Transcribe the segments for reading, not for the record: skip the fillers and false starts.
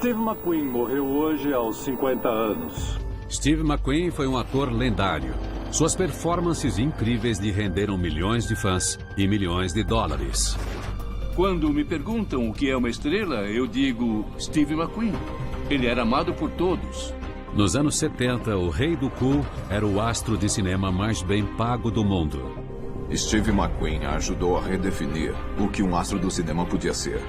Steve McQueen morreu hoje aos 50 anos. Steve McQueen foi um ator lendário. Suas performances incríveis lhe renderam milhões de fãs e milhões de dólares. Quando me perguntam o que é uma estrela, eu digo Steve McQueen. Ele era amado por todos. Nos anos 70, o rei do cool era o astro de cinema mais bem pago do mundo. Steve McQueen ajudou a redefinir o que um astro do cinema podia ser.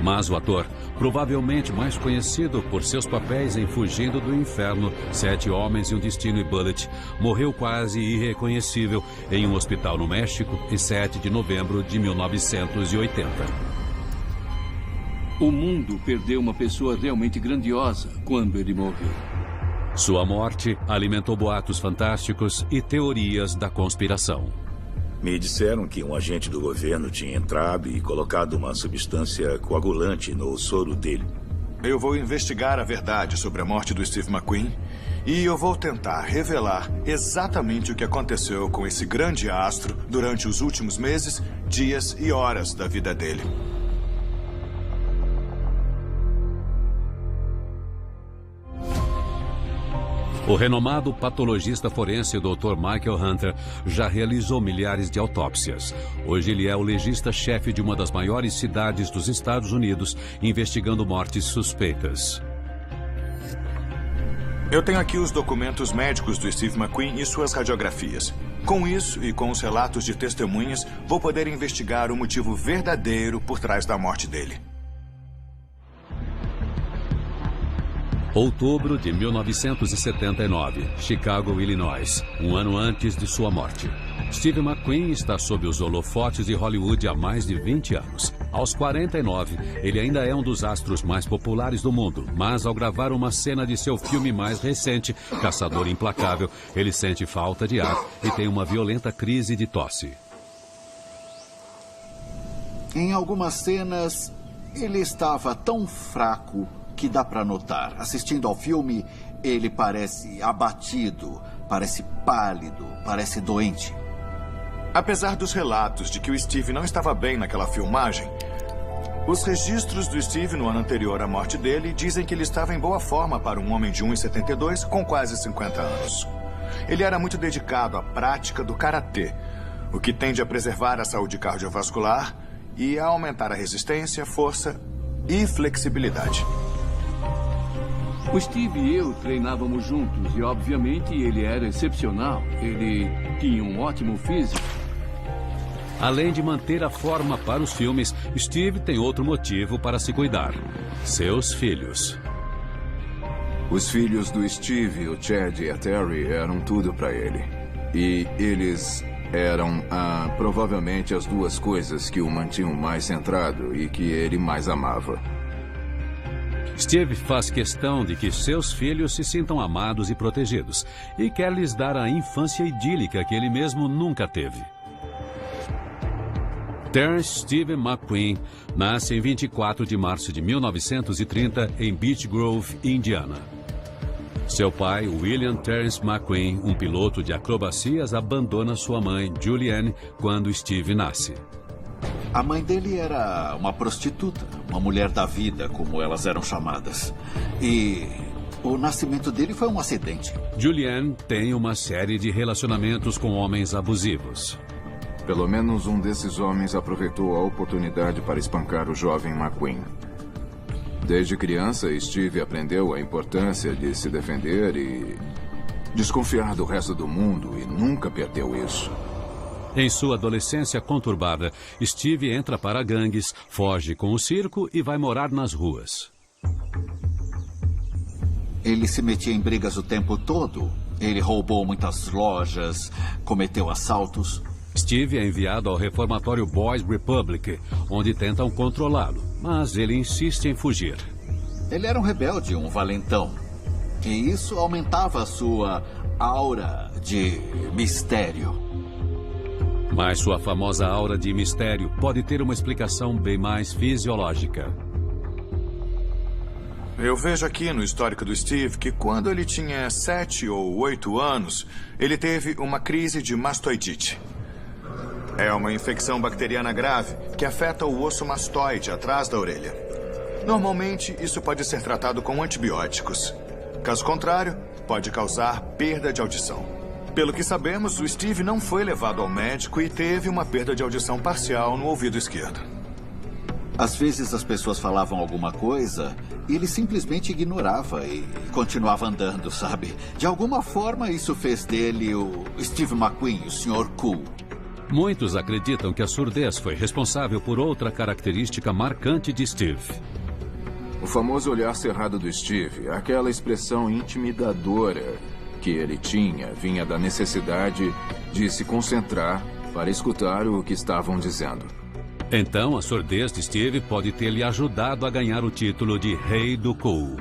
Mas o ator, provavelmente mais conhecido por seus papéis em Fugindo do Inferno, 7 Homens e um Destino e Bullet, morreu quase irreconhecível em um hospital no México em 7 de novembro de 1980. O mundo perdeu uma pessoa realmente grandiosa quando ele morreu. Sua morte alimentou boatos fantásticos e teorias da conspiração. Me disseram que um agente do governo tinha entrado e colocado uma substância coagulante no soro dele. Eu vou investigar a verdade sobre a morte do Steve McQueen e eu vou tentar revelar exatamente o que aconteceu com esse grande astro durante os últimos meses, dias e horas da vida dele. O renomado patologista forense Dr. Michael Hunter já realizou milhares de autópsias. Hoje ele é o legista-chefe de uma das maiores cidades dos Estados Unidos, investigando mortes suspeitas. Eu tenho aqui os documentos médicos do Steve McQueen e suas radiografias. Com isso e com os relatos de testemunhas, vou poder investigar o motivo verdadeiro por trás da morte dele. Outubro de 1979, Chicago, Illinois, um ano antes de sua morte. Steve McQueen está sob os holofotes de Hollywood há mais de 20 anos. Aos 49, ele ainda é um dos astros mais populares do mundo, mas ao gravar uma cena de seu filme mais recente, Caçador Implacável, ele sente falta de ar e tem uma violenta crise de tosse. Em algumas cenas, ele estava tão fraco que dá para notar. Assistindo ao filme, ele parece abatido, parece pálido, parece doente. Apesar dos relatos de que o Steve não estava bem naquela filmagem, os registros do Steve no ano anterior à morte dele dizem que ele estava em boa forma para um homem de 1,72 com quase 50 anos. Ele era muito dedicado à prática do karatê, o que tende a preservar a saúde cardiovascular e a aumentar a resistência, força e flexibilidade. O Steve e eu treinávamos juntos e, obviamente, ele era excepcional. Ele tinha um ótimo físico. Além de manter a forma para os filmes, Steve tem outro motivo para se cuidar: seus filhos. Os filhos do Steve, o Chad e a Terry, eram tudo para ele. E eles eram, provavelmente, as duas coisas que o mantinham mais centrado e que ele mais amava. Steve faz questão de que seus filhos se sintam amados e protegidos e quer lhes dar a infância idílica que ele mesmo nunca teve. Terence Steve McQueen nasce em 24 de março de 1930 em Beech Grove, Indiana. Seu pai, William Terence McQueen, um piloto de acrobacias, abandona sua mãe, Julianne, quando Steve nasce. A mãe dele era uma prostituta, uma mulher da vida, como elas eram chamadas. E o nascimento dele foi um acidente. Julianne tem uma série de relacionamentos com homens abusivos. Pelo menos um desses homens aproveitou a oportunidade para espancar o jovem McQueen. Desde criança, Steve aprendeu a importância de se defender e desconfiar do resto do mundo e nunca perdeu isso. Em sua adolescência conturbada, Steve entra para gangues, foge com o circo e vai morar nas ruas. Ele se metia em brigas o tempo todo. Ele roubou muitas lojas, cometeu assaltos. Steve é enviado ao reformatório Boys Republic, onde tentam controlá-lo, mas ele insiste em fugir. Ele era um rebelde, um valentão. E isso aumentava a sua aura de mistério. Mas sua famosa aura de mistério pode ter uma explicação bem mais fisiológica. Eu vejo aqui no histórico do Steve que quando ele tinha 7 ou 8 anos, ele teve uma crise de mastoidite. É uma infecção bacteriana grave que afeta o osso mastoide atrás da orelha. Normalmente, isso pode ser tratado com antibióticos. Caso contrário, pode causar perda de audição. Pelo que sabemos, o Steve não foi levado ao médico e teve uma perda de audição parcial no ouvido esquerdo. Às vezes as pessoas falavam alguma coisa e ele simplesmente ignorava e continuava andando, sabe? De alguma forma, isso fez dele o Steve McQueen, o Sr. Cool. Muitos acreditam que a surdez foi responsável por outra característica marcante de Steve. O famoso olhar cerrado do Steve, aquela expressão intimidadora que ele tinha, vinha da necessidade de se concentrar para escutar o que estavam dizendo. Então, a surdez de Steve pode ter lhe ajudado a ganhar o título de Rei do Cool.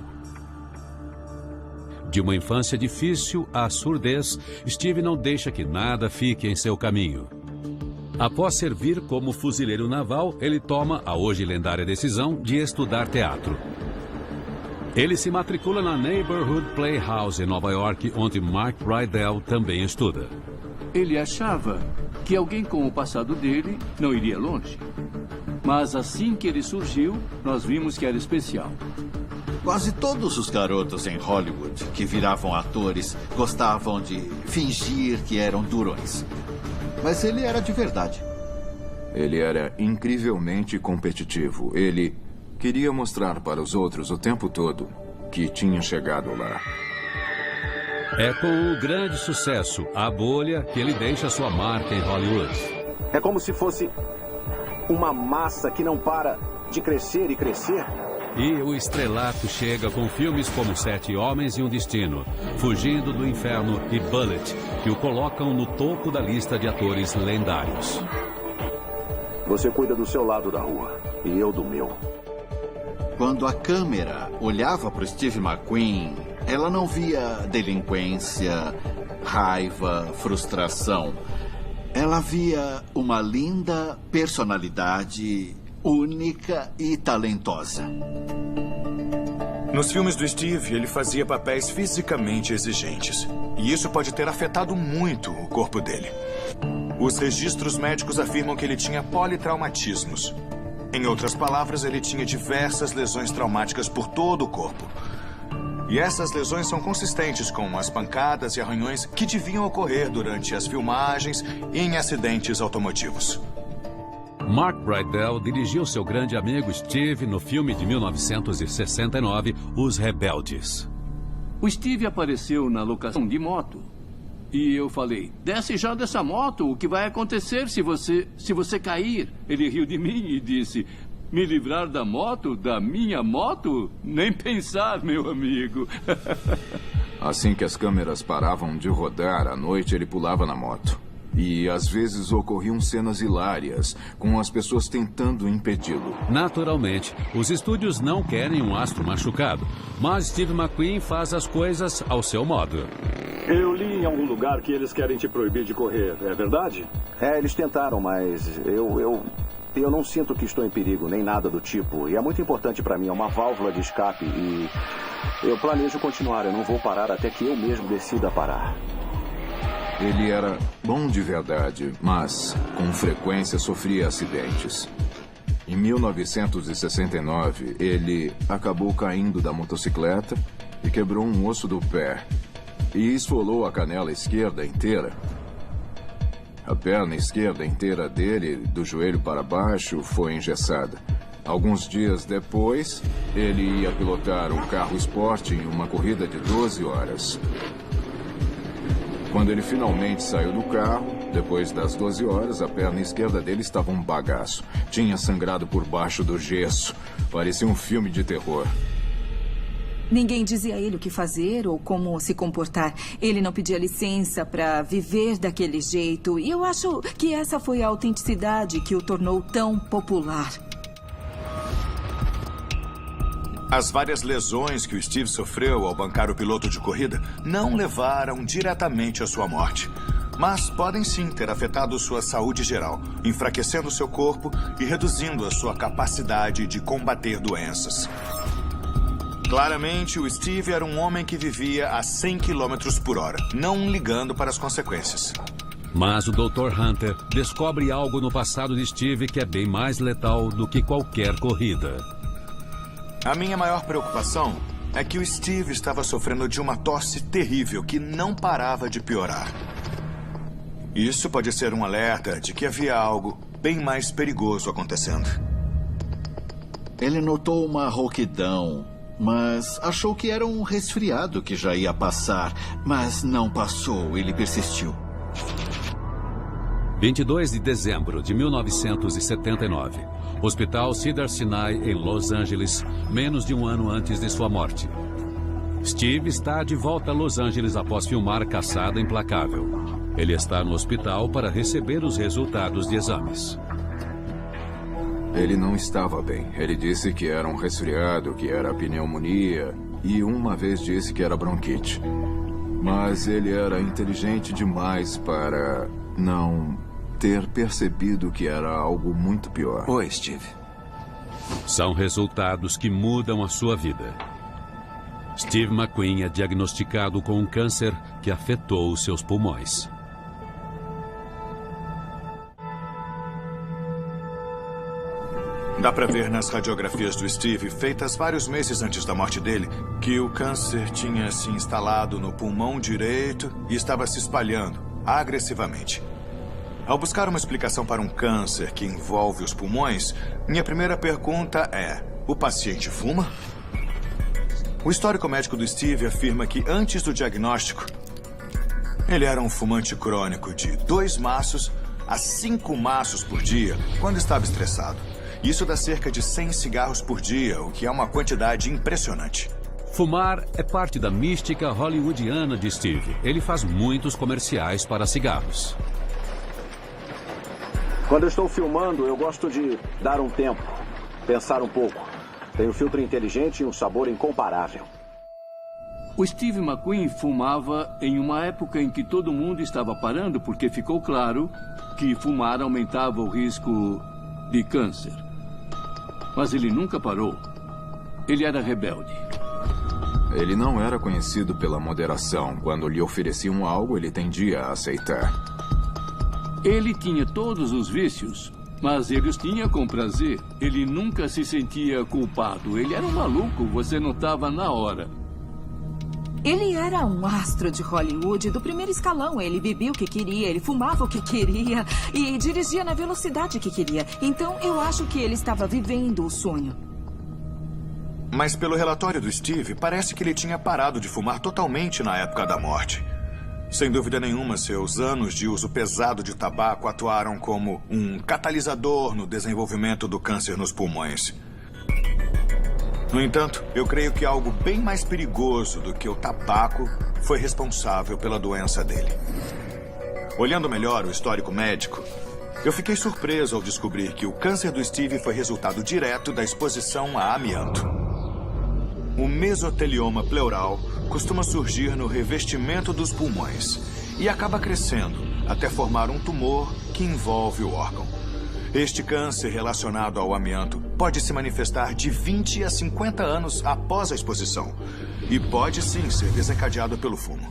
De uma infância difícil à surdez, Steve não deixa que nada fique em seu caminho. Após servir como fuzileiro naval, ele toma a hoje lendária decisão de estudar teatro. Ele se matricula na Neighborhood Playhouse em Nova York, onde Mark Rydell também estuda. Ele achava que alguém com o passado dele não iria longe. Mas assim que ele surgiu, nós vimos que era especial. Quase todos os garotos em Hollywood que viravam atores gostavam de fingir que eram durões. Mas ele era de verdade. Ele era incrivelmente competitivo. Ele queria mostrar para os outros o tempo todo que tinha chegado lá. É com o grande sucesso, A Bolha, que ele deixa sua marca em Hollywood. É como se fosse uma massa que não para de crescer e crescer. E o estrelato chega com filmes como 7 Homens e um Destino, Fugindo do Inferno e Bullet, que o colocam no topo da lista de atores lendários. Você cuida do seu lado da rua e eu do meu. Quando a câmera olhava para o Steve McQueen, ela não via delinquência, raiva, frustração. Ela via uma linda personalidade única e talentosa. Nos filmes do Steve, ele fazia papéis fisicamente exigentes. E isso pode ter afetado muito o corpo dele. Os registros médicos afirmam que ele tinha politraumatismos. Em outras palavras, ele tinha diversas lesões traumáticas por todo o corpo. E essas lesões são consistentes com as pancadas e arranhões que deviam ocorrer durante as filmagens e em acidentes automotivos. Mark Rydell dirigiu seu grande amigo Steve no filme de 1969, Os Rebeldes. O Steve apareceu na locação de moto. E eu falei, desce já dessa moto, o que vai acontecer se você cair? Ele riu de mim e disse, me livrar da moto, da minha moto? Nem pensar, meu amigo. Assim que as câmeras paravam de rodar, à noite ele pulava na moto. E às vezes ocorriam cenas hilárias, com as pessoas tentando impedi-lo. Naturalmente, os estúdios não querem um astro machucado, mas Steve McQueen faz as coisas ao seu modo. Eu li em algum lugar que eles querem te proibir de correr, é verdade? É, eles tentaram, mas eu não sinto que estou em perigo, nem nada do tipo. E é muito importante para mim, é uma válvula de escape e eu planejo continuar, eu não vou parar até que eu mesmo decida parar. Ele era bom de verdade, mas com frequência sofria acidentes. Em 1969, ele acabou caindo da motocicleta e quebrou um osso do pé e esfolou a canela esquerda inteira. A perna esquerda inteira dele, do joelho para baixo, foi engessada. Alguns dias depois, ele ia pilotar um carro esporte em uma corrida de 12 horas. Quando ele finalmente saiu do carro, depois das 12 horas, a perna esquerda dele estava um bagaço. Tinha sangrado por baixo do gesso. Parecia um filme de terror. Ninguém dizia a ele o que fazer ou como se comportar. Ele não pedia licença para viver daquele jeito. E eu acho que essa foi a autenticidade que o tornou tão popular. As várias lesões que o Steve sofreu ao bancar o piloto de corrida não levaram diretamente à sua morte. Mas podem sim ter afetado sua saúde geral, enfraquecendo seu corpo e reduzindo a sua capacidade de combater doenças. Claramente, o Steve era um homem que vivia a 100 km por hora, não ligando para as consequências. Mas o Dr. Hunter descobre algo no passado de Steve que é bem mais letal do que qualquer corrida. A minha maior preocupação é que o Steve estava sofrendo de uma tosse terrível que não parava de piorar. Isso pode ser um alerta de que havia algo bem mais perigoso acontecendo. Ele notou uma rouquidão, mas achou que era um resfriado que já ia passar. Mas não passou, ele persistiu. 22 de dezembro de 1979. Hospital Cedars-Sinai, em Los Angeles, menos de um ano antes de sua morte. Steve está de volta a Los Angeles após filmar Caçada Implacável. Ele está no hospital para receber os resultados de exames. Ele não estava bem. Ele disse que era um resfriado, que era pneumonia, e uma vez disse que era bronquite. Mas ele era inteligente demais para não ter percebido que era algo muito pior. Oi, Steve. São resultados que mudam a sua vida. Steve McQueen é diagnosticado com um câncer que afetou os seus pulmões. Dá pra ver nas radiografias do Steve, feitas vários meses antes da morte dele, que o câncer tinha se instalado no pulmão direito e estava se espalhando agressivamente. Ao buscar uma explicação para um câncer que envolve os pulmões, minha primeira pergunta é: o paciente fuma? O histórico médico do Steve afirma que antes do diagnóstico, ele era um fumante crônico de 2 maços a 5 maços por dia quando estava estressado. Isso dá cerca de 100 cigarros por dia, o que é uma quantidade impressionante. Fumar é parte da mística hollywoodiana de Steve. Ele faz muitos comerciais para cigarros. Quando eu estou filmando, eu gosto de dar um tempo, pensar um pouco. Tem um filtro inteligente e um sabor incomparável. O Steve McQueen fumava em uma época em que todo mundo estava parando porque ficou claro que fumar aumentava o risco de câncer. Mas ele nunca parou. Ele era rebelde. Ele não era conhecido pela moderação. Quando lhe ofereciam algo, ele tendia a aceitar. Ele tinha todos os vícios, mas ele os tinha com prazer. Ele nunca se sentia culpado. Ele era um maluco, você notava na hora. Ele era um astro de Hollywood do primeiro escalão. Ele bebia o que queria, ele fumava o que queria e dirigia na velocidade que queria. Então, eu acho que ele estava vivendo o sonho. Mas pelo relatório do Steve, parece que ele tinha parado de fumar totalmente na época da morte. Sem dúvida nenhuma, seus anos de uso pesado de tabaco atuaram como um catalisador no desenvolvimento do câncer nos pulmões. No entanto, eu creio que algo bem mais perigoso do que o tabaco foi responsável pela doença dele. Olhando melhor o histórico médico, eu fiquei surpreso ao descobrir que o câncer do Steve foi resultado direto da exposição a amianto. O mesotelioma pleural costuma surgir no revestimento dos pulmões e acaba crescendo até formar um tumor que envolve o órgão. Este câncer relacionado ao amianto pode se manifestar de 20 a 50 anos após a exposição e pode sim ser desencadeado pelo fumo.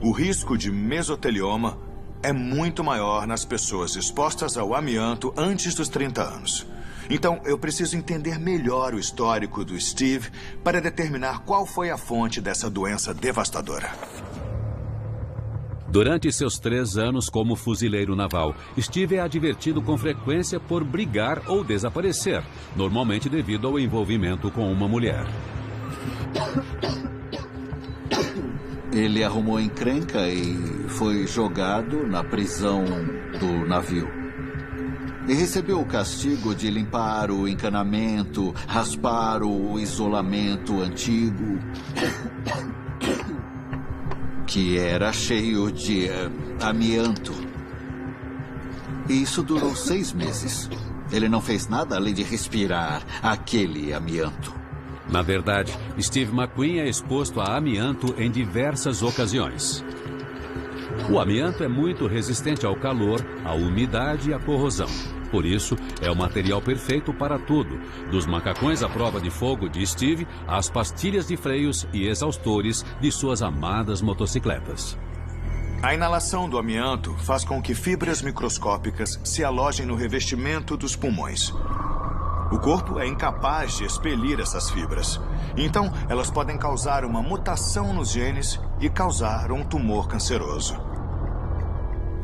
O risco de mesotelioma é muito maior nas pessoas expostas ao amianto antes dos 30 anos. Então, eu preciso entender melhor o histórico do Steve para determinar qual foi a fonte dessa doença devastadora. Durante seus 3 anos como fuzileiro naval, Steve é advertido com frequência por brigar ou desaparecer, normalmente devido ao envolvimento com uma mulher. Ele arrumou encrenca e foi jogado na prisão do navio. E recebeu o castigo de limpar o encanamento, raspar o isolamento antigo, que era cheio de amianto. E isso durou 6 meses. Ele não fez nada além de respirar aquele amianto. Na verdade, Steve McQueen é exposto a amianto em diversas ocasiões. O amianto é muito resistente ao calor, à umidade e à corrosão. Por isso, é o material perfeito para tudo, dos macacões à prova de fogo de Steve, às pastilhas de freios e exaustores de suas amadas motocicletas. A inalação do amianto faz com que fibras microscópicas se alojem no revestimento dos pulmões. O corpo é incapaz de expelir essas fibras. Então, elas podem causar uma mutação nos genes e causar um tumor canceroso.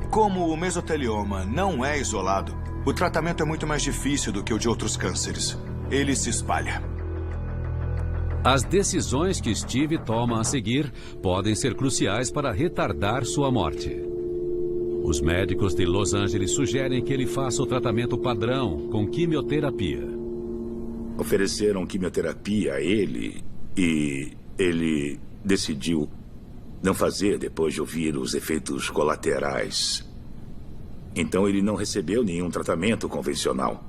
Como o mesotelioma não é isolado, o tratamento é muito mais difícil do que o de outros cânceres. Ele se espalha. As decisões que Steve toma a seguir podem ser cruciais para retardar sua morte. Os médicos de Los Angeles sugerem que ele faça o tratamento padrão com quimioterapia. Ofereceram quimioterapia a ele e ele decidiu não fazer depois de ouvir os efeitos colaterais. Então ele não recebeu nenhum tratamento convencional.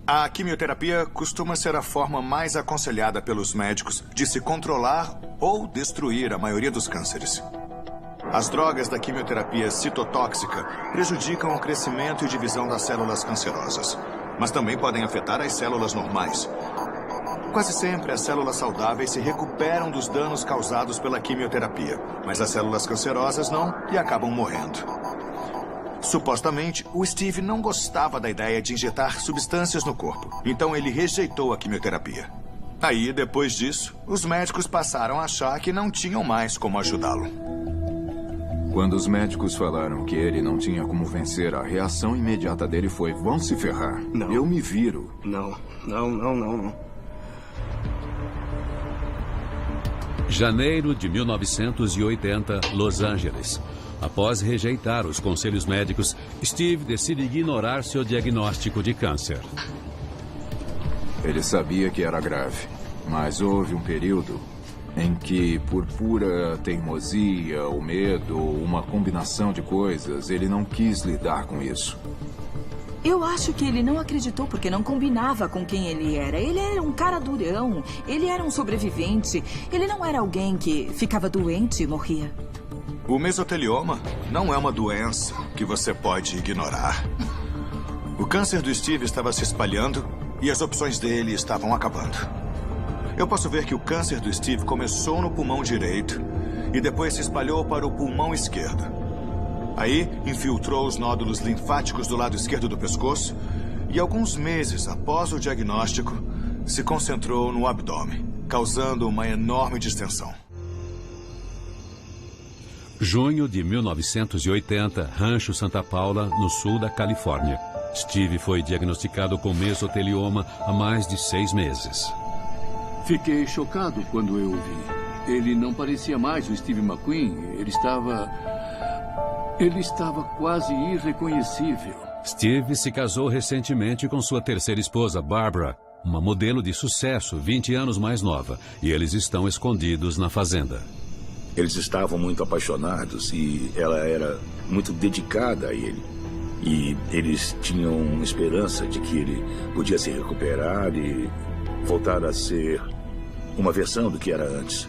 A quimioterapia costuma ser a forma mais aconselhada pelos médicos de se controlar ou destruir a maioria dos cânceres. As drogas da quimioterapia citotóxica prejudicam o crescimento e divisão das células cancerosas, mas também podem afetar as células normais. Quase sempre as células saudáveis se recuperam dos danos causados pela quimioterapia, mas as células cancerosas não e acabam morrendo. Supostamente, o Steve não gostava da ideia de injetar substâncias no corpo, então ele rejeitou a quimioterapia. Aí, depois disso, os médicos passaram a achar que não tinham mais como ajudá-lo. Quando os médicos falaram que ele não tinha como vencer, a reação imediata dele foi: vão se ferrar. Não. Eu me viro. Não. Janeiro de 1980, Los Angeles. Após rejeitar os conselhos médicos, Steve decide ignorar seu diagnóstico de câncer. Ele sabia que era grave, mas houve um período em que, por pura teimosia, ou medo, ou uma combinação de coisas, ele não quis lidar com isso. Eu acho que ele não acreditou porque não combinava com quem ele era. Ele era um cara durão, ele era um sobrevivente. Ele não era alguém que ficava doente e morria. O mesotelioma não é uma doença que você pode ignorar. O câncer do Steve estava se espalhando e as opções dele estavam acabando. Eu posso ver que o câncer do Steve começou no pulmão direito e depois se espalhou para o pulmão esquerdo. Aí, infiltrou os nódulos linfáticos do lado esquerdo do pescoço e, alguns meses após o diagnóstico, se concentrou no abdômen, causando uma enorme distensão. Junho de 1980, Rancho Santa Paula, no sul da Califórnia. Steve foi diagnosticado com mesotelioma há mais de 6 meses. Fiquei chocado quando eu o vi. Ele não parecia mais o Steve McQueen. Ele estava quase irreconhecível. Steve se casou recentemente com sua terceira esposa, Barbara, uma modelo de sucesso, 20 anos mais nova, e eles estão escondidos na fazenda. Eles estavam muito apaixonados e ela era muito dedicada a ele. E eles tinham esperança de que ele podia se recuperar e voltar a ser uma versão do que era antes.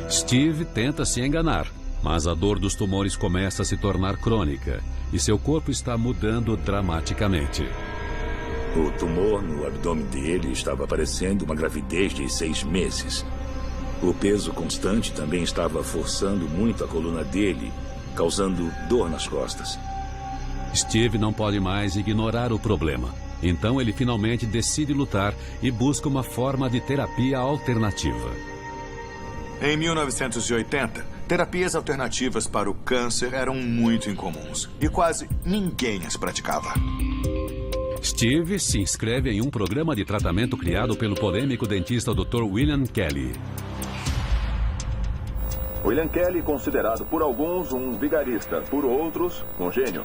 Steve tenta se enganar, mas a dor dos tumores começa a se tornar crônica e seu corpo está mudando dramaticamente. O tumor no abdômen dele estava parecendo uma gravidez de 6 meses. O peso constante também estava forçando muito a coluna dele, causando dor nas costas. Steve não pode mais ignorar o problema. Então ele finalmente decide lutar e busca uma forma de terapia alternativa. Em 1980, terapias alternativas para o câncer eram muito incomuns e quase ninguém as praticava. Steve se inscreve em um programa de tratamento criado pelo polêmico dentista Dr. William Kelly. William Kelly, considerado por alguns um vigarista, por outros um gênio.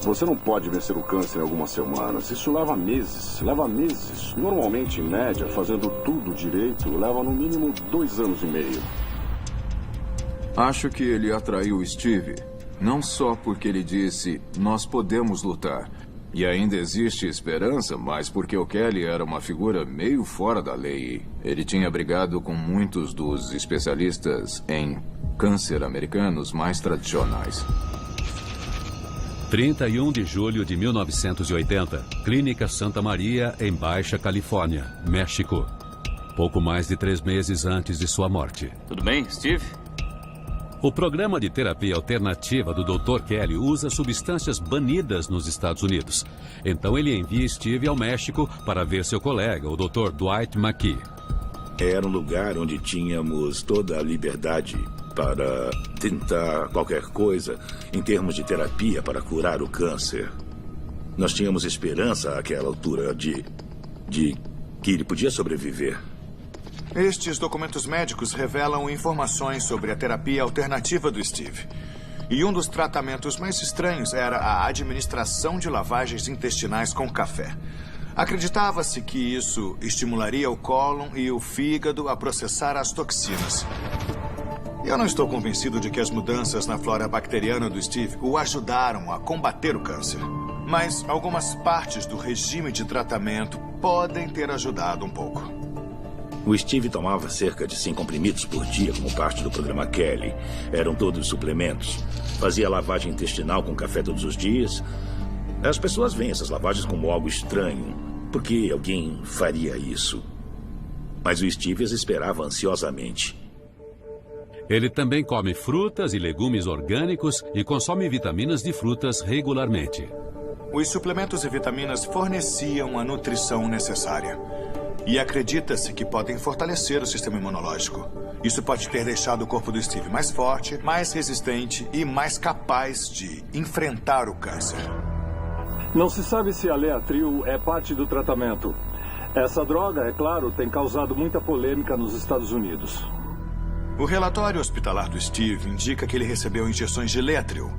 Você não pode vencer o câncer em algumas semanas. Isso leva meses. Leva meses. Normalmente, em média, fazendo tudo direito, leva no mínimo 2 anos e meio. Acho que ele atraiu Steve, não só porque ele disse, nós podemos lutar, e ainda existe esperança, mas porque o Kelly era uma figura meio fora da lei. Ele tinha brigado com muitos dos especialistas em câncer americanos mais tradicionais. 31 de julho de 1980, Clínica Santa Maria, em Baixa Califórnia, México. Pouco mais de 3 meses antes de sua morte. Tudo bem, Steve? O programa de terapia alternativa do Dr. Kelly usa substâncias banidas nos Estados Unidos. Então ele envia Steve ao México para ver seu colega, o Dr. Dwight McKee. Era um lugar onde tínhamos toda a liberdade para tentar qualquer coisa em termos de terapia para curar o câncer. Nós tínhamos esperança àquela altura de que ele podia sobreviver. Estes documentos médicos revelam informações sobre a terapia alternativa do Steve. E um dos tratamentos mais estranhos era a administração de lavagens intestinais com café. Acreditava-se que isso estimularia o cólon e o fígado a processar as toxinas. Eu não estou convencido de que as mudanças na flora bacteriana do Steve o ajudaram a combater o câncer. Mas algumas partes do regime de tratamento podem ter ajudado um pouco. O Steve tomava cerca de 100 comprimidos por dia como parte do programa Kelly. Eram todos suplementos. Fazia lavagem intestinal com café todos os dias. As pessoas veem essas lavagens como algo estranho. Por que alguém faria isso? Mas o Steve as esperava ansiosamente. Ele também come frutas e legumes orgânicos e consome vitaminas de frutas regularmente. Os suplementos e vitaminas forneciam a nutrição necessária. E acredita-se que podem fortalecer o sistema imunológico. Isso pode ter deixado o corpo do Steve mais forte, mais resistente e mais capaz de enfrentar o câncer. Não se sabe se a Leatril é parte do tratamento. Essa droga, é claro, tem causado muita polêmica nos Estados Unidos. O relatório hospitalar do Steve indica que ele recebeu injeções de Leatril.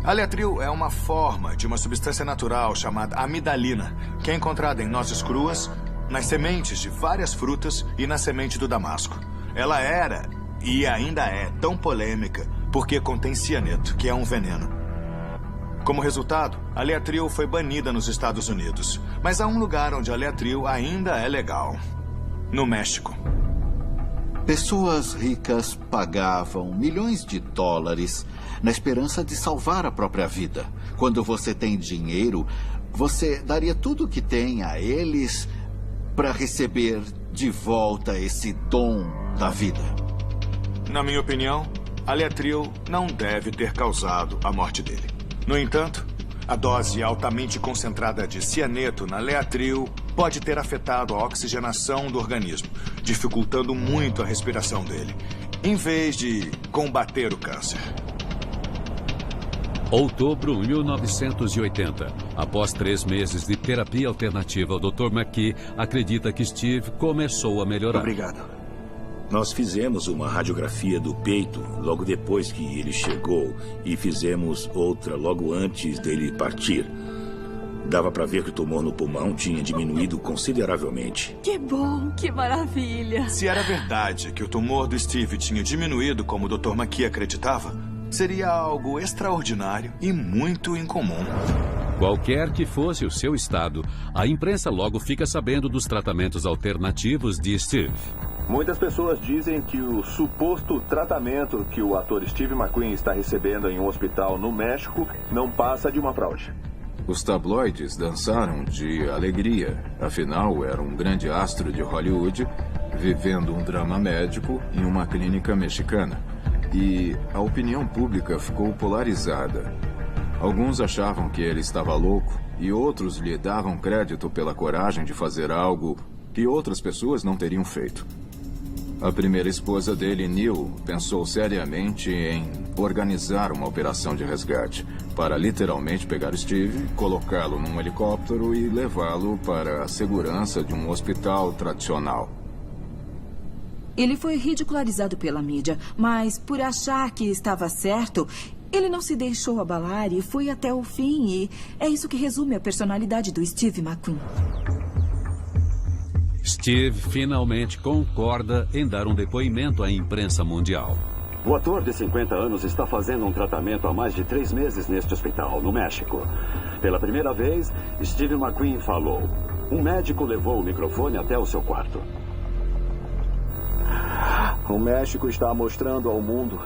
A Leatril é uma forma de uma substância natural chamada amidalina, que é encontrada em nozes cruas, nas sementes de várias frutas e na semente do damasco. Ela era, e ainda é, tão polêmica porque contém cianeto, que é um veneno. Como resultado, a Leatril foi banida nos Estados Unidos. Mas há um lugar onde a Leatril ainda é legal. No México. Pessoas ricas pagavam milhões de dólares na esperança de salvar a própria vida. Quando você tem dinheiro, você daria tudo o que tem a eles para receber de volta esse dom da vida. Na minha opinião, a Leatril não deve ter causado a morte dele. No entanto, a dose altamente concentrada de cianeto na Leatril pode ter afetado a oxigenação do organismo, dificultando muito a respiração dele, em vez de combater o câncer. Outubro 1980. Após 3 meses de terapia alternativa, o Dr. McKee acredita que Steve começou a melhorar. Obrigado. Nós fizemos uma radiografia do peito logo depois que ele chegou e fizemos outra logo antes dele partir. Dava para ver que o tumor no pulmão tinha diminuído consideravelmente. Que bom, que maravilha. Se era verdade que o tumor do Steve tinha diminuído como o Dr. McKee acreditava, seria algo extraordinário e muito incomum. Qualquer que fosse o seu estado, a imprensa logo fica sabendo dos tratamentos alternativos de Steve. Muitas pessoas dizem que o suposto tratamento que o ator Steve McQueen está recebendo em um hospital no México não passa de uma fraude. Os tabloides dançaram de alegria. Afinal, era um grande astro de Hollywood, vivendo um drama médico em uma clínica mexicana. E a opinião pública ficou polarizada. Alguns achavam que ele estava louco e outros lhe davam crédito pela coragem de fazer algo que outras pessoas não teriam feito. A primeira esposa dele, Neil, pensou seriamente em organizar uma operação de resgate para literalmente pegar Steve, colocá-lo num helicóptero e levá-lo para a segurança de um hospital tradicional. Ele foi ridicularizado pela mídia, mas por achar que estava certo, ele não se deixou abalar e foi até o fim. E é isso que resume a personalidade do Steve McQueen. Steve finalmente concorda em dar um depoimento à imprensa mundial. O ator de 50 anos está fazendo um tratamento há mais de 3 meses neste hospital, no México. Pela primeira vez, Steve McQueen falou. Um médico levou o microfone até o seu quarto. O México está mostrando ao mundo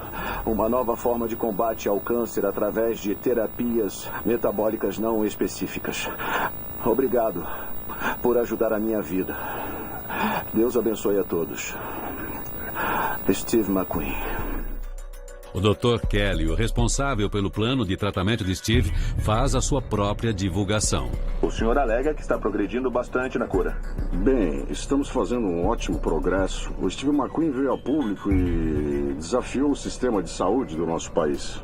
uma nova forma de combate ao câncer através de terapias metabólicas não específicas. Obrigado por ajudar a minha vida. Deus abençoe a todos. Steve McQueen. O Dr. Kelly, o responsável pelo plano de tratamento de Steve, faz a sua própria divulgação. O senhor alega que está progredindo bastante na cura. Bem, estamos fazendo um ótimo progresso. O Steve McQueen veio ao público e desafiou o sistema de saúde do nosso país.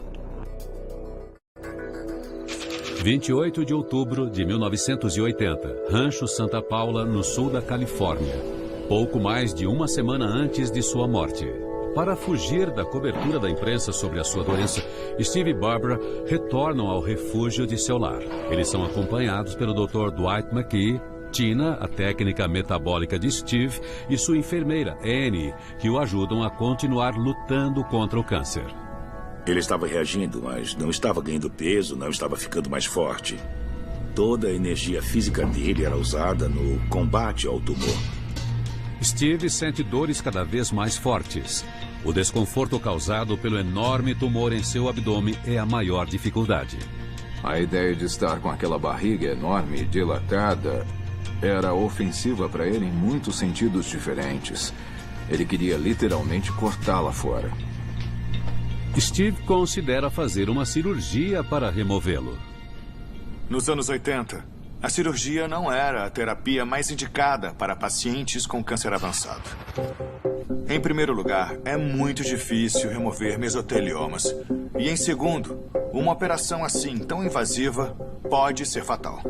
28 de outubro de 1980, Rancho Santa Paula, no sul da Califórnia. Pouco mais de uma semana antes de sua morte. Para fugir da cobertura da imprensa sobre a sua doença, Steve e Barbara retornam ao refúgio de seu lar. Eles são acompanhados pelo Dr. Dwight McKee, Tina, a técnica metabólica de Steve, e sua enfermeira, Annie, que o ajudam a continuar lutando contra o câncer. Ele estava reagindo, mas não estava ganhando peso, não estava ficando mais forte. Toda a energia física dele era usada no combate ao tumor. Steve sente dores cada vez mais fortes. O desconforto causado pelo enorme tumor em seu abdômen é a maior dificuldade. A ideia de estar com aquela barriga enorme e dilatada era ofensiva para ele em muitos sentidos diferentes. Ele queria literalmente cortá-la fora. Steve considera fazer uma cirurgia para removê-lo. Nos anos 80, a cirurgia não era a terapia mais indicada para pacientes com câncer avançado. Em primeiro lugar, é muito difícil remover mesoteliomas. E em segundo, uma operação assim tão invasiva pode ser fatal.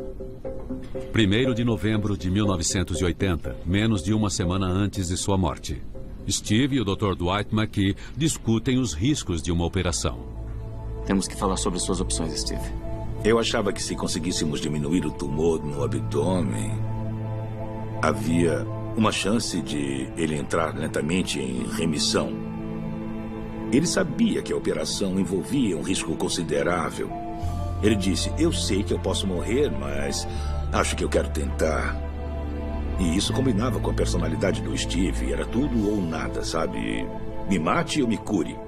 1º de novembro de 1980, menos de uma semana antes de sua morte. Steve e o Dr. Dwight McKee discutem os riscos de uma operação. Temos que falar sobre suas opções, Steve. Eu achava que se conseguíssemos diminuir o tumor no abdômen, havia uma chance de ele entrar lentamente em remissão. Ele sabia que a operação envolvia um risco considerável. Ele disse, eu sei que eu posso morrer, mas acho que eu quero tentar. E isso combinava com a personalidade do Steve. Era tudo ou nada, sabe? Me mate ou me cure.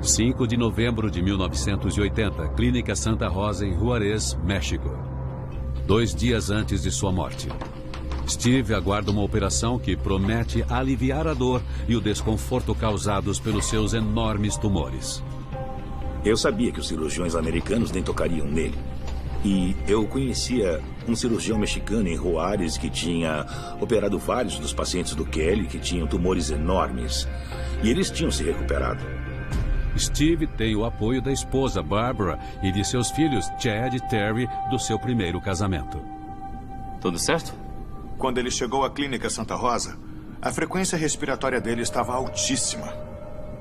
5 de novembro de 1980, Clínica Santa Rosa, em Juárez, México. 2 dias antes de sua morte. Steve aguarda uma operação que promete aliviar a dor e o desconforto causados pelos seus enormes tumores. Eu sabia que os cirurgiões americanos nem tocariam nele. E eu conhecia um cirurgião mexicano em Juárez que tinha operado vários dos pacientes do Kelly que tinham tumores enormes. E eles tinham se recuperado. Steve tem o apoio da esposa Barbara e de seus filhos Chad e Terry do seu primeiro casamento. Tudo certo? Quando ele chegou à Clínica Santa Rosa, a frequência respiratória dele estava altíssima.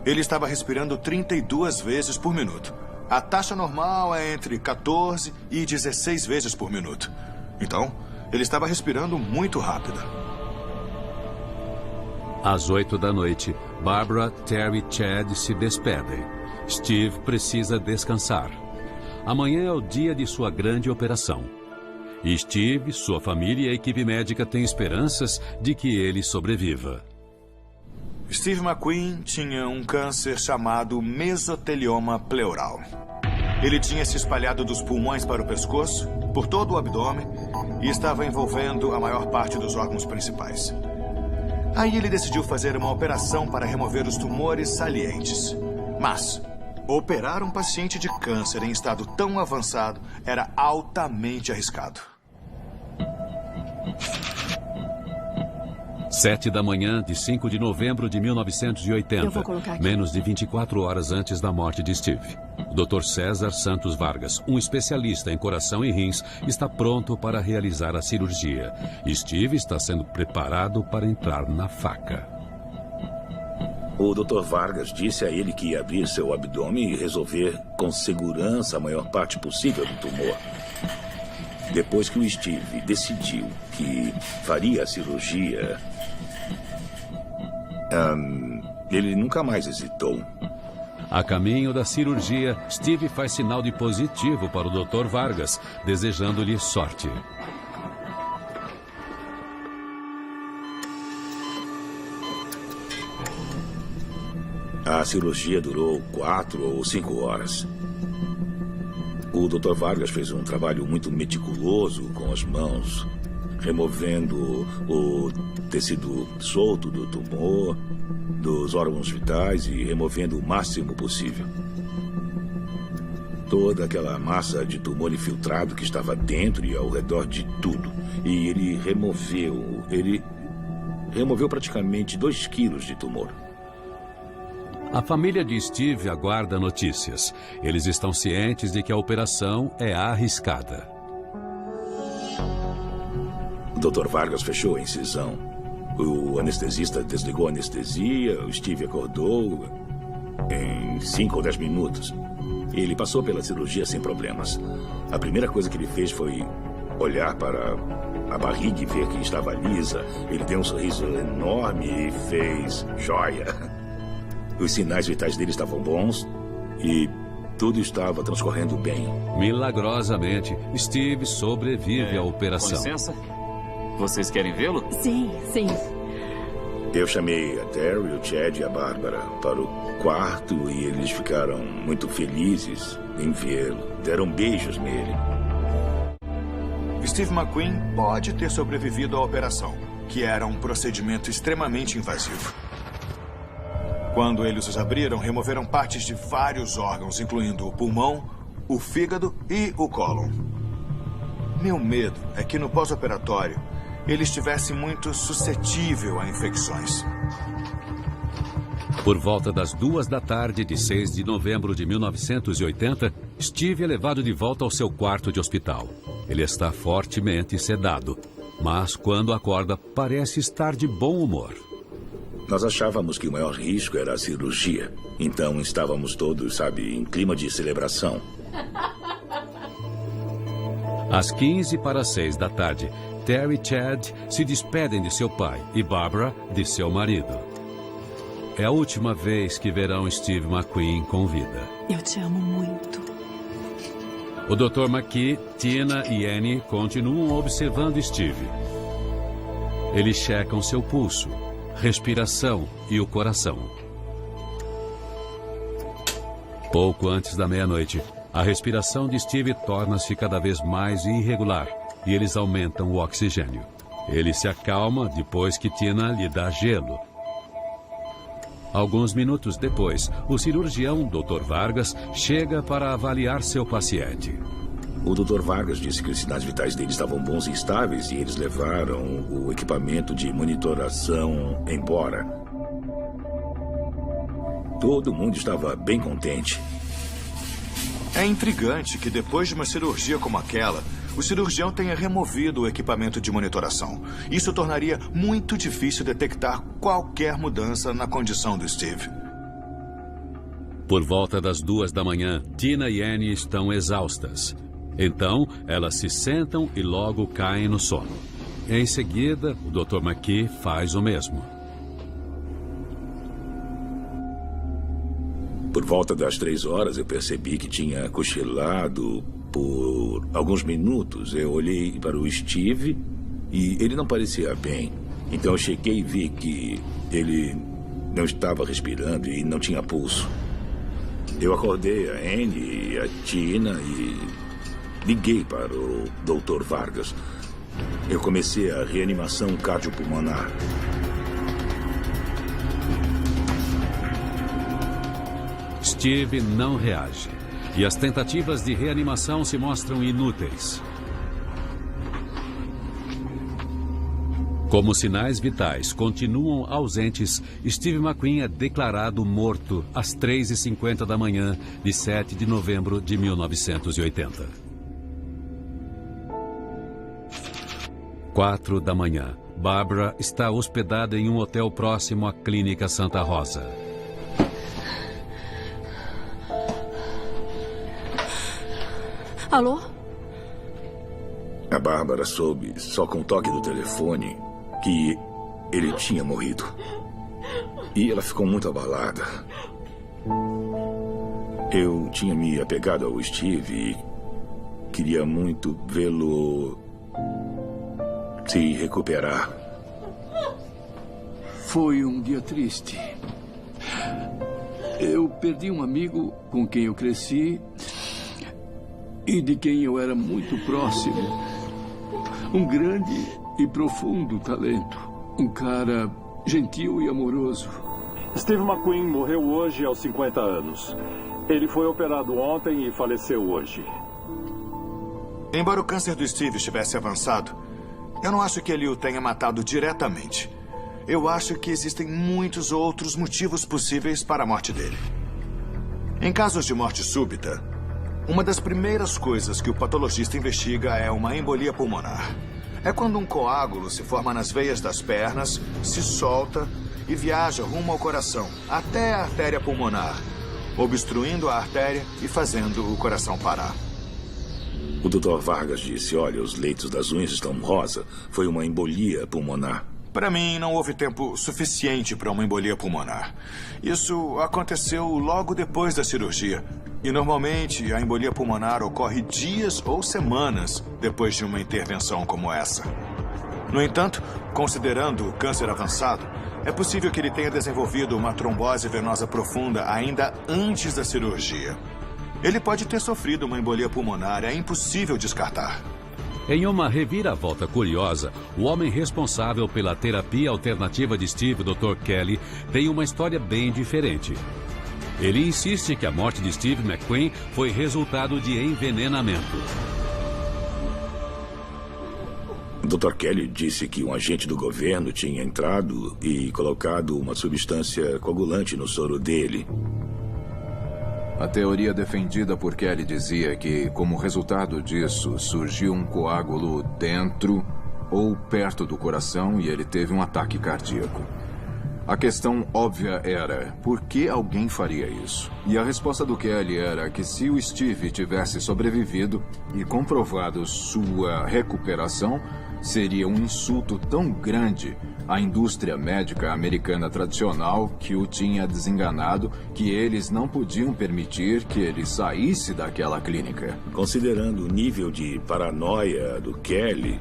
Ele estava respirando 32 vezes por minuto. A taxa normal é entre 14 e 16 vezes por minuto. Então, ele estava respirando muito rápido. Às 8 da noite, Barbara, Terry e Chad se despedem. Steve precisa descansar. Amanhã é o dia de sua grande operação. E Steve, sua família e a equipe médica têm esperanças de que ele sobreviva. Steve McQueen tinha um câncer chamado mesotelioma pleural. Ele tinha se espalhado dos pulmões para o pescoço, por todo o abdômen, e estava envolvendo a maior parte dos órgãos principais. Aí ele decidiu fazer uma operação para remover os tumores salientes. Mas operar um paciente de câncer em estado tão avançado era altamente arriscado. 7 da manhã de 5 de novembro de 1980, menos de 24 horas antes da morte de Steve. O Dr. César Santos Vargas, um especialista em coração e rins, está pronto para realizar a cirurgia. Steve está sendo preparado para entrar na faca. O Dr. Vargas disse a ele que ia abrir seu abdômen e resolver com segurança a maior parte possível do tumor. Depois que o Steve decidiu que faria a cirurgia, ele nunca mais hesitou. A caminho da cirurgia, Steve faz sinal de positivo para o Dr. Vargas, desejando-lhe sorte. A cirurgia durou 4 ou 5 horas. O Dr. Vargas fez um trabalho muito meticuloso com as mãos, removendo o tecido solto do tumor, dos órgãos vitais e removendo o máximo possível. Toda aquela massa de tumor infiltrado que estava dentro e ao redor de tudo. E ele removeu praticamente 2 quilos de tumor. A família de Steve aguarda notícias. Eles estão cientes de que a operação é arriscada. O Dr. Vargas fechou a incisão. O anestesista desligou a anestesia. O Steve acordou em 5 ou 10 minutos. Ele passou pela cirurgia sem problemas. A primeira coisa que ele fez foi olhar para a barriga e ver que estava lisa. Ele deu um sorriso enorme e fez joia. Os sinais vitais dele estavam bons e tudo estava transcorrendo bem. Milagrosamente, Steve sobrevive à operação. Com licença? Vocês querem vê-lo? Sim, sim. Eu chamei a Terry, o Chad e a Bárbara para o quarto e eles ficaram muito felizes em vê-lo. Deram beijos nele. Steve McQueen pode ter sobrevivido à operação, que era um procedimento extremamente invasivo. Quando eles os abriram, removeram partes de vários órgãos, incluindo o pulmão, o fígado e o cólon. Meu medo é que no pós-operatório ele estivesse muito suscetível a infecções. Por volta das 2 da tarde de 6 de novembro de 1980, Steve é levado de volta ao seu quarto de hospital. Ele está fortemente sedado, mas quando acorda, parece estar de bom humor. Nós achávamos que o maior risco era a cirurgia. Então estávamos todos, em clima de celebração. Às 15 para 6 da tarde, Terry e Chad se despedem de seu pai e Barbara de seu marido. É a última vez que verão Steve McQueen com vida. Eu te amo muito. O Dr. McKee, Tina e Annie continuam observando Steve. Eles checam seu pulso, respiração e o coração. Pouco antes da meia-noite, a respiração de Steve torna-se cada vez mais irregular e eles aumentam o oxigênio. Ele se acalma depois que Tina lhe dá gelo. Alguns minutos depois, o cirurgião Dr. Vargas chega para avaliar seu paciente. O Dr. Vargas disse que os sinais vitais dele estavam bons e estáveis e eles levaram o equipamento de monitoração embora. Todo mundo estava bem contente. É intrigante que depois de uma cirurgia como aquela, o cirurgião tenha removido o equipamento de monitoração. Isso tornaria muito difícil detectar qualquer mudança na condição do Steve. Por volta das 2 da manhã, Tina e Annie estão exaustas. Então, elas se sentam e logo caem no sono. Em seguida, o Dr. McKee faz o mesmo. Por volta das 3 horas, eu percebi que tinha cochilado por alguns minutos. Eu olhei para o Steve e ele não parecia bem. Então eu chequei e vi que ele não estava respirando e não tinha pulso. Eu acordei a Annie e a Tina e liguei para o Dr. Vargas. Eu comecei a reanimação cardiopulmonar. Steve não reage e as tentativas de reanimação se mostram inúteis. Como sinais vitais continuam ausentes, Steve McQueen é declarado morto às 3h50 da manhã de 7 de novembro de 1980. 4 da manhã, Barbara está hospedada em um hotel próximo à Clínica Santa Rosa. Alô? A Bárbara soube, só com o toque do telefone, que ele tinha morrido. E ela ficou muito abalada. Eu tinha me apegado ao Steve e queria muito vê-lo se recuperar. Foi um dia triste. Eu perdi um amigo com quem eu cresci e de quem eu era muito próximo. Um grande e profundo talento. Um cara gentil e amoroso. Steve McQueen morreu hoje aos 50 anos. Ele foi operado ontem e faleceu hoje. Embora o câncer do Steve estivesse avançado, eu não acho que ele o tenha matado diretamente. Eu acho que existem muitos outros motivos possíveis para a morte dele. Em casos de morte súbita, uma das primeiras coisas que o patologista investiga é uma embolia pulmonar. É quando um coágulo se forma nas veias das pernas, se solta e viaja rumo ao coração, até a artéria pulmonar, obstruindo a artéria e fazendo o coração parar. O Dr. Vargas disse, olha, os leitos das unhas estão rosa. Foi uma embolia pulmonar. Para mim, não houve tempo suficiente para uma embolia pulmonar. Isso aconteceu logo depois da cirurgia. E, normalmente, a embolia pulmonar ocorre dias ou semanas depois de uma intervenção como essa. No entanto, considerando o câncer avançado, é possível que ele tenha desenvolvido uma trombose venosa profunda ainda antes da cirurgia. Ele pode ter sofrido uma embolia pulmonar, é impossível descartar. Em uma reviravolta curiosa, o homem responsável pela terapia alternativa de Steve, Dr. Kelly, tem uma história bem diferente. Ele insiste que a morte de Steve McQueen foi resultado de envenenamento. O Dr. Kelly disse que um agente do governo tinha entrado e colocado uma substância coagulante no soro dele. A teoria defendida por Kelly dizia que, como resultado disso, surgiu um coágulo dentro ou perto do coração e ele teve um ataque cardíaco. A questão óbvia era, por que alguém faria isso? E a resposta do Kelly era que se o Steve tivesse sobrevivido e comprovado sua recuperação, seria um insulto tão grande à indústria médica americana tradicional que o tinha desenganado que eles não podiam permitir que ele saísse daquela clínica. Considerando o nível de paranoia do Kelly,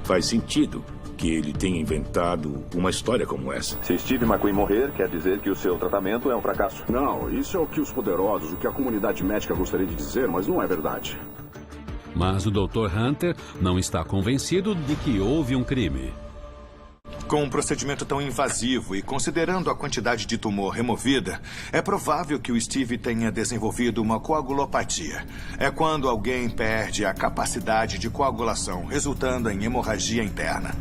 faz sentido que ele tenha inventado uma história como essa. Se Steve McQueen morrer, quer dizer que o seu tratamento é um fracasso? Não, isso é o que os poderosos, o que a comunidade médica gostaria de dizer, mas não é verdade. Mas o Dr. Hunter não está convencido de que houve um crime. Com um procedimento tão invasivo e considerando a quantidade de tumor removida, é provável que o Steve tenha desenvolvido uma coagulopatia. É quando alguém perde a capacidade de coagulação, resultando em hemorragia interna.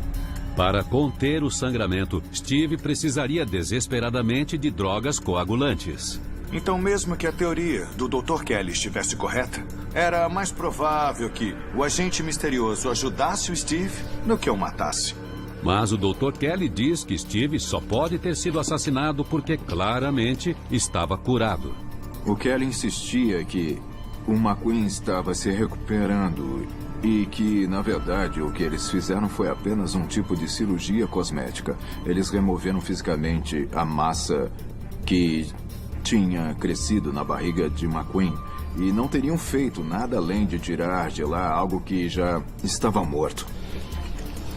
Para conter o sangramento, Steve precisaria desesperadamente de drogas coagulantes. Então, mesmo que a teoria do Dr. Kelly estivesse correta, era mais provável que o agente misterioso ajudasse o Steve do que o matasse. Mas o Dr. Kelly diz que Steve só pode ter sido assassinado porque claramente estava curado. O Kelly insistia que o McQueen estava se recuperando e que, na verdade, o que eles fizeram foi apenas um tipo de cirurgia cosmética. Eles removeram fisicamente a massa que tinha crescido na barriga de McQueen e não teriam feito nada além de tirar de lá algo que já estava morto.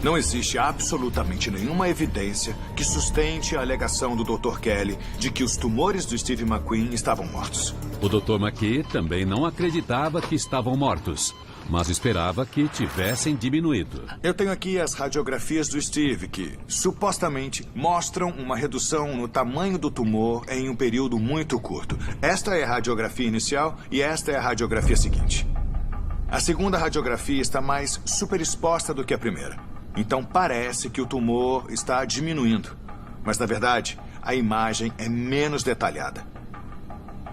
Não existe absolutamente nenhuma evidência que sustente a alegação do Dr. Kelly de que os tumores do Steve McQueen estavam mortos. O Dr. McKee também não acreditava que estavam mortos, mas esperava que tivessem diminuído. Eu tenho aqui as radiografias do Steve que, supostamente, mostram uma redução no tamanho do tumor em um período muito curto. Esta é a radiografia inicial e esta é a radiografia seguinte. A segunda radiografia está mais superexposta do que a primeira. Então parece que o tumor está diminuindo. Mas, na verdade, a imagem é menos detalhada.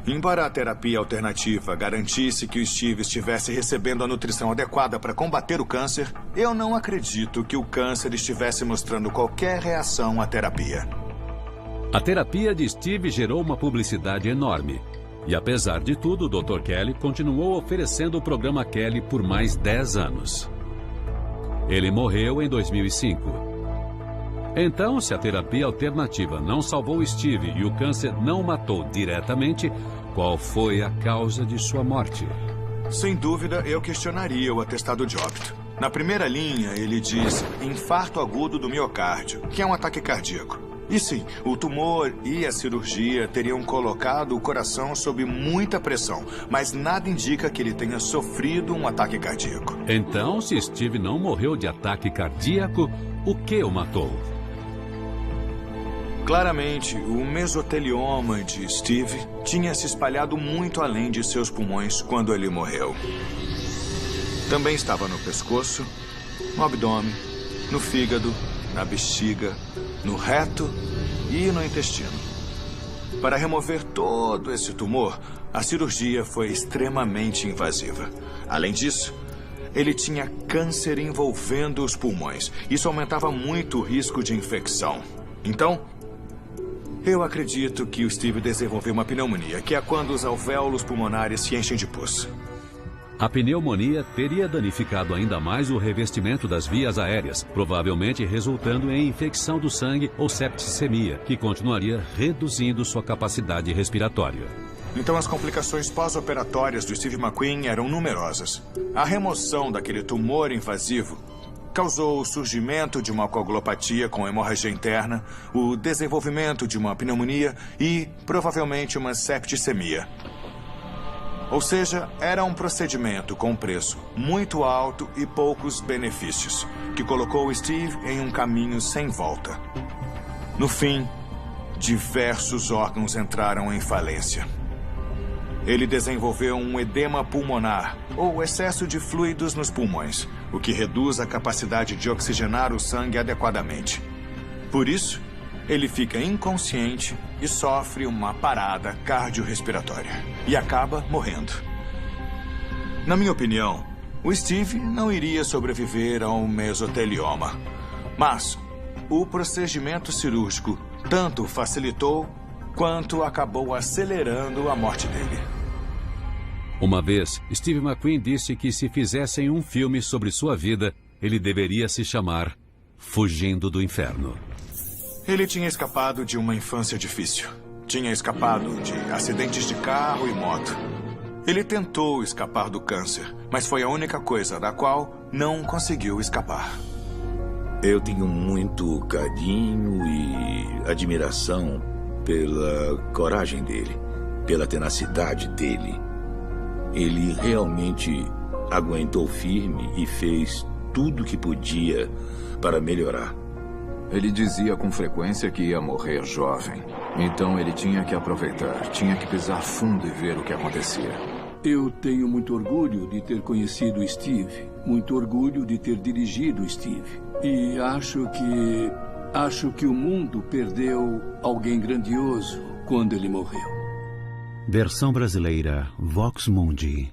Embora a terapia alternativa garantisse que o Steve estivesse recebendo a nutrição adequada para combater o câncer, eu não acredito que o câncer estivesse mostrando qualquer reação à terapia. A terapia de Steve gerou uma publicidade enorme. E apesar de tudo, o Dr. Kelly continuou oferecendo o programa Kelly por mais 10 anos. Ele morreu em 2005. Então, se a terapia alternativa não salvou Steve e o câncer não o matou diretamente, qual foi a causa de sua morte? Sem dúvida, eu questionaria o atestado de óbito. Na primeira linha, ele diz infarto agudo do miocárdio, que é um ataque cardíaco. E sim, o tumor e a cirurgia teriam colocado o coração sob muita pressão, mas nada indica que ele tenha sofrido um ataque cardíaco. Então, se Steve não morreu de ataque cardíaco, o que o matou? Claramente, o mesotelioma de Steve tinha se espalhado muito além de seus pulmões quando ele morreu. Também estava no pescoço, no abdômen, no fígado, na bexiga, no reto e no intestino. Para remover todo esse tumor, a cirurgia foi extremamente invasiva. Além disso, ele tinha câncer envolvendo os pulmões. Isso aumentava muito o risco de infecção. Então, eu acredito que o Steve desenvolveu uma pneumonia, que é quando os alvéolos pulmonares se enchem de pus. A pneumonia teria danificado ainda mais o revestimento das vias aéreas, provavelmente resultando em infecção do sangue ou septicemia, que continuaria reduzindo sua capacidade respiratória. Então as complicações pós-operatórias do Steve McQueen eram numerosas. A remoção daquele tumor invasivo causou o surgimento de uma coagulopatia com hemorragia interna, o desenvolvimento de uma pneumonia e, provavelmente, uma septicemia. Ou seja, era um procedimento com preço muito alto e poucos benefícios, que colocou Steve em um caminho sem volta. No fim, diversos órgãos entraram em falência. Ele desenvolveu um edema pulmonar, ou excesso de fluidos nos pulmões, o que reduz a capacidade de oxigenar o sangue adequadamente. Por isso, ele fica inconsciente e sofre uma parada cardiorrespiratória e acaba morrendo. Na minha opinião, o Steve não iria sobreviver ao mesotelioma, mas o procedimento cirúrgico tanto facilitou quanto acabou acelerando a morte dele. Uma vez, Steve McQueen disse que se fizessem um filme sobre sua vida, ele deveria se chamar Fugindo do Inferno. Ele tinha escapado de uma infância difícil. Tinha escapado de acidentes de carro e moto. Ele tentou escapar do câncer, mas foi a única coisa da qual não conseguiu escapar. Eu tenho muito carinho e admiração pela coragem dele, pela tenacidade dele. Ele realmente aguentou firme e fez tudo o que podia para melhorar. Ele dizia com frequência que ia morrer jovem. Então ele tinha que aproveitar, tinha que pisar fundo e ver o que acontecia. Eu tenho muito orgulho de ter conhecido Steve, muito orgulho de ter dirigido Steve. E acho que o mundo perdeu alguém grandioso quando ele morreu. Versão brasileira Vox Mundi.